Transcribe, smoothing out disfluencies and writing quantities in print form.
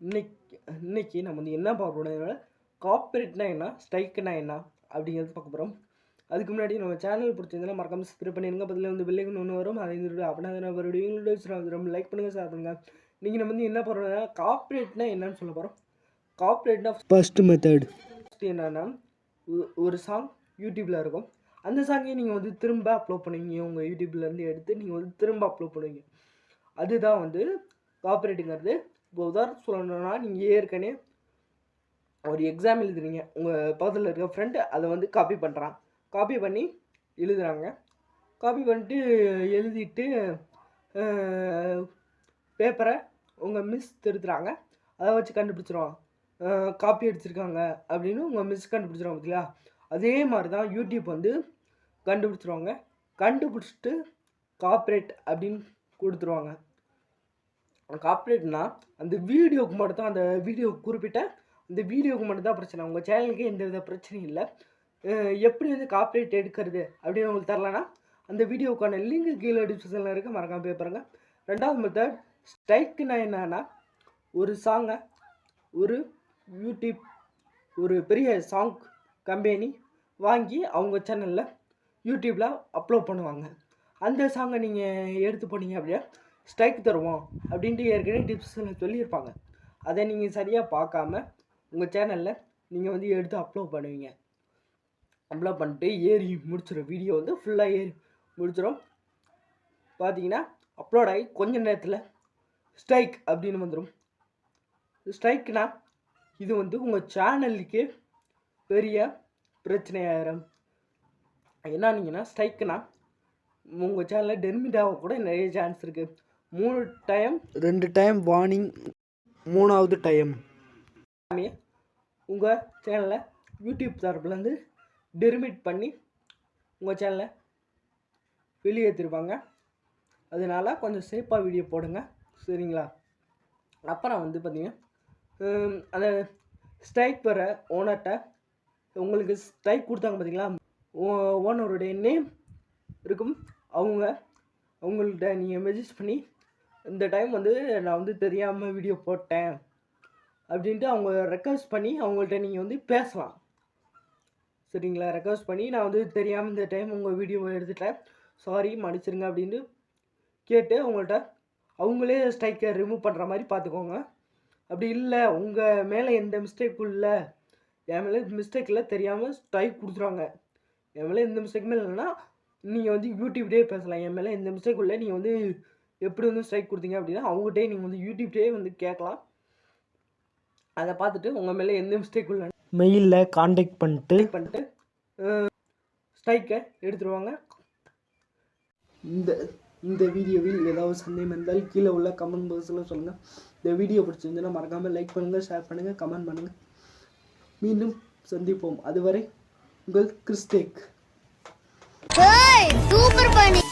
இன்னைக்கு நம்ம வந்து என்ன பார்க்க போகிறோம், கார்ப்பரேட்னா என்ன, ஸ்ட்ரைக்குனா என்ன அப்படிங்கிறது பார்க்க போகிறோம். அதுக்கு முன்னாடி நம்ம சேனல் பிடிச்சிருந்தா மறக்காம சப்ஸ்கிரைப் பண்ணிடுங்க. பதில் வந்து பெல்லைக்கன் ஒன்று வரும், அதை அப்படின்னா மறுபடியும் லைக் பண்ணுங்கள், ஷேர் பண்ணுங்கள். இன்றைக்கி நம்ம வந்து என்ன பண்ணுறோம்னா, கார்ப்பரேட்னா என்னன்னு சொல்ல போகிறோம். கார்ப்பரேட்னா ஃபர்ஸ்ட் மெத்தட் என்னென்னா, ஒரு சாங் யூடியூப்பில் இருக்கும். அந்த சாங்கையும் நீங்கள் வந்து திரும்ப அப்லோட் பண்ணுவீங்க. உங்கள் யூடியூப்லேருந்து எடுத்து நீங்கள் வந்து திரும்ப அப்லோட் பண்ணுவீங்க. அதுதான் வந்து கார்ப்பரேட்டுங்கிறது. இப்போ உதாரணம் சொல்லணும்னா, நீங்கள் ஏற்கனவே ஒரு எக்ஸாம் எழுதுறீங்க, உங்கள் பக்கத்தில் இருக்க ஃப்ரெண்டு அதை வந்து காப்பி பண்ணுறான், காப்பி பண்ணி எழுதுகிறாங்க. காப்பி பண்ணிட்டு எழுதிட்டு பேப்பரை உங்கள் மிஸ் திருத்துறாங்க. அதை வச்சு கண்டுபிடிச்சிருவாங்க காப்பி அடிச்சிருக்காங்க அப்படின்னு உங்கள் மிஸ் கண்டுபிடிச்சிருவாங்க. பார்த்தீங்களா? அதே மாதிரி தான் யூடியூப் வந்து கண்டுபிடிச்சிருவாங்க. கண்டுபிடிச்சிட்டு கார்ப்பரேட் அப்படின்னு கொடுத்துருவாங்க. கார்ப்பரேட்னா அந்த வீடியோவுக்கு மட்டும் தான், அந்த வீடியோ குறிப்பிட்ட அந்த வீடியோவுக்கு மட்டும் தான் பிரச்சனை. உங்கள் சேனலுக்கு எந்த வித பிரச்சனையும் இல்லை. எப்படி வந்து கார்ப்பரேட் எடுக்கிறது அப்படின்னு உங்களுக்கு தரலன்னா, அந்த வீடியோவுக்கான லிங்க் கீழே டிஸ்கிரிப்ஷனில் இருக்க, மறக்காம போய் பாருங்க. ரெண்டாவது மெத்தட் ஸ்ட்ரைக்குனா என்னன்னா, ஒரு சாங்கை ஒரு யூடியூப் ஒரு பெரிய சாங் கம்பெனி வாங்கி அவங்க சேனலில் யூடியூப்பில் அப்லோட் பண்ணுவாங்க. அந்த சாங்கை நீங்கள் எடுத்து போனீங்க அப்படின்னா ஸ்ட்ரைக் தருவோம் அப்படின்ட்டு ஏற்கனவே டிப்ஸில் சொல்லியிருப்பாங்க. அதை நீங்கள் சரியாக பார்க்காம உங்கள் சேனலில் நீங்கள் வந்து எடுத்து அப்லோட் பண்ணுவீங்க. அப்லோட் பண்ணிட்டு ஏறி முடிச்சிடும், வீடியோ வந்து ஃபுல்லாக ஏறி முடிச்சிடும். பார்த்தீங்கன்னா அப்லோட் ஆகி கொஞ்ச நேரத்தில் ஸ்ட்ரைக் அப்படின்னு வந்துடும். ஸ்ட்ரைக்னா இது வந்து உங்கள் சேனலுக்கு பெரிய பிரச்சனையாயிரும். என்னன்னீங்கன்னா, ஸ்ட்ரைக்குனா உங்கள் சேனலில் டெர்மிட் ஆக கூட நிறைய சான்ஸ் இருக்குது. 2 டைம் வார்னிங், 3வது டைம் உங்கள் சேனலை யூடியூப் தரப்புலேருந்து டெர்மிட் பண்ணி உங்கள் சேனலை வெளியேற்றிருப்பாங்க. அதனால் கொஞ்சம் சேஃபாக வீடியோ போடுங்க, சரிங்களா? அப்புறம் வந்து பார்த்தீங்கன்னா, அந்த ஸ்ட்ரைக் வர ஓனர்கிட்ட உங்களுக்கு ஸ்ட்ரைக் கொடுத்தாங்க பார்த்தீங்களா, ஓனருடைய நேம் இருக்கும். அவங்கள்ட்ட நீங்கள் மெசேஜ் பண்ணி, இந்த டைம் வந்து நான் வந்து தெரியாமல் வீடியோ போட்டேன் அப்படின்ட்டு அவங்க ரெக்வஸ்ட் பண்ணி அவங்கள்ட்ட நீங்கள் வந்து பேசலாம், சரிங்களா? ரெக்வஸ்ட் பண்ணி, நான் வந்து தெரியாமல் இந்த டைம் உங்கள் வீடியோவை எடுத்துட்டேன், சாரி மன்னிச்சிருங்க அப்படின்ட்டு கேட்டு அவங்களே ஸ்ட்ரைக்கை ரிமூவ் பண்ணுற மாதிரி பார்த்துக்கோங்க. அப்படி இல்லை, உங்கள் மேலே எந்த மிஸ்டேக்கும் இல்லை, என் மேலே மிஸ்டேக் இல்லை, தெரியாமல் ஸ்ட்ரைக் கொடுத்துருவாங்க, என் மேலே எந்த மிஸ்டேக்குமே இல்லைன்னா நீங்கள் வந்து யூடியூப்டே பேசலாம். என் மேலே எந்த மிஸ்டேக் இல்லை, நீங்கள் வந்து எப்படி வந்து ஸ்ட்ரைக் கொடுத்தீங்க அப்படின்னா அவங்ககிட்டே நீங்கள் வந்து யூடியூப்டே வந்து கேட்கலாம். அதை பார்த்துட்டு உங்கள் மேலே எந்த மிஸ்டேக் இல்லை மெயிலில் கான்டாக்ட் பண்ணிட்டு ஸ்ட்ரைக்கை எடுத்துருவாங்க. இந்த வீடியோவில் ஏதாவது சந்தேகம் இருந்தால் கீழே உள்ள கமெண்ட் பாக்ஸில் சொல்லுங்கள். இந்த வீடியோ பிடிச்சிருந்துன்னா மறக்காமல் லைக் பண்ணுங்கள், ஷேர் பண்ணுங்கள், கமெண்ட் பண்ணுங்கள். மீண்டும் சந்திப்போம். அதுவரை உங்கள் கிறிஸ்டேக். சூப்பர் பண்ணி.